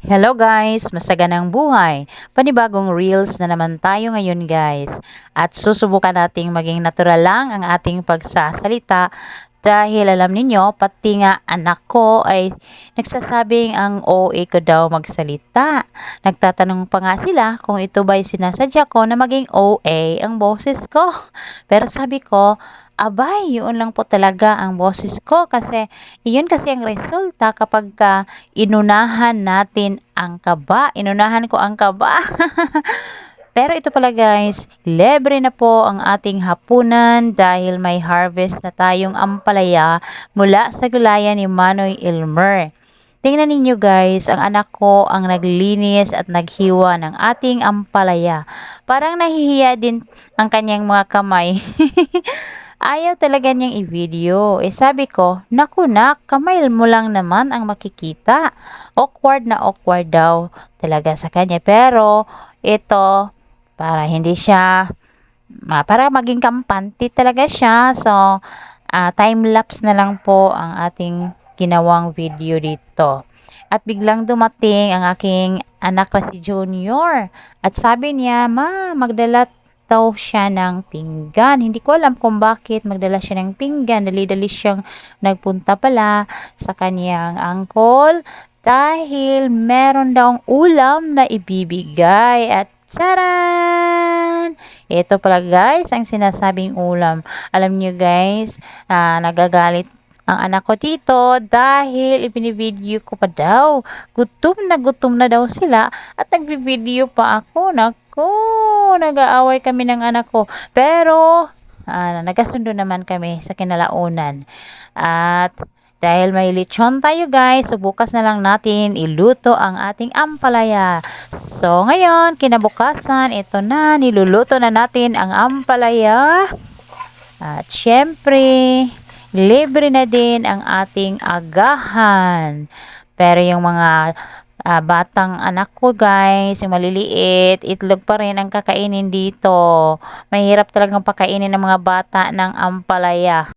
Hello guys! Masaganang buhay! Panibagong reels na naman tayo ngayon guys. At susubukan nating maging natural lang ang ating pagsasalita dahil alam ninyo, pati nga anak ko ay nagsasabing ang OA ko daw magsalita. Nagtatanong pa nga sila kung ito ba'y sinasadya ko na maging OA ang boses ko. Pero sabi ko, abay, yun lang po talaga ang boses ko kasi iyon kasi ang resulta kapag inunahan natin ang kaba. Inunahan ko ang kaba. Pero ito pala guys, libre na po ang ating hapunan dahil may harvest na tayong ampalaya mula sa gulayan ni Manoy Ilmer. Tingnan ninyo guys, ang anak ko ang naglinis at naghiwa ng ating ampalaya. Parang nahihiya din ang kanyang mga kamay. Ayaw talaga niyang i-video. Sabi ko, naku nak, kamay mo lang naman ang makikita. Awkward na awkward daw talaga sa kanya. Pero, ito, para hindi siya, para maging kampante talaga siya. So, time-lapse na lang po ang ating ginawang video dito. At biglang dumating ang aking anak na si Junior. At sabi niya, ma, magdala daw siya ng pinggan. Hindi ko alam kung bakit magdala siya ng pinggan. Dali-dali siyang nagpunta pala sa kanyang angkol dahil meron daw ulam na ibibigay. At charan! Ito pala guys, ang sinasabing ulam. Alam niyo guys, nagagalit ang anak ko dito dahil ipinivideo ko pa daw. Gutom na daw sila at nagbibideo pa ako. Nako, nag-aaway kami ng anak ko. Pero, nagkasundo naman kami sa kinalaunan. At dahil may lechon tayo guys, so bukas na lang natin iluto ang ating ampalaya. So ngayon, kinabukasan, ito na, niluluto na natin ang ampalaya. At syempre, libre na din ang ating agahan. Pero yung mga batang anak ko guys, yung maliliit, itlog pa rin ang kakainin dito. Mahirap talagang pakainin ng mga bata ng ampalaya.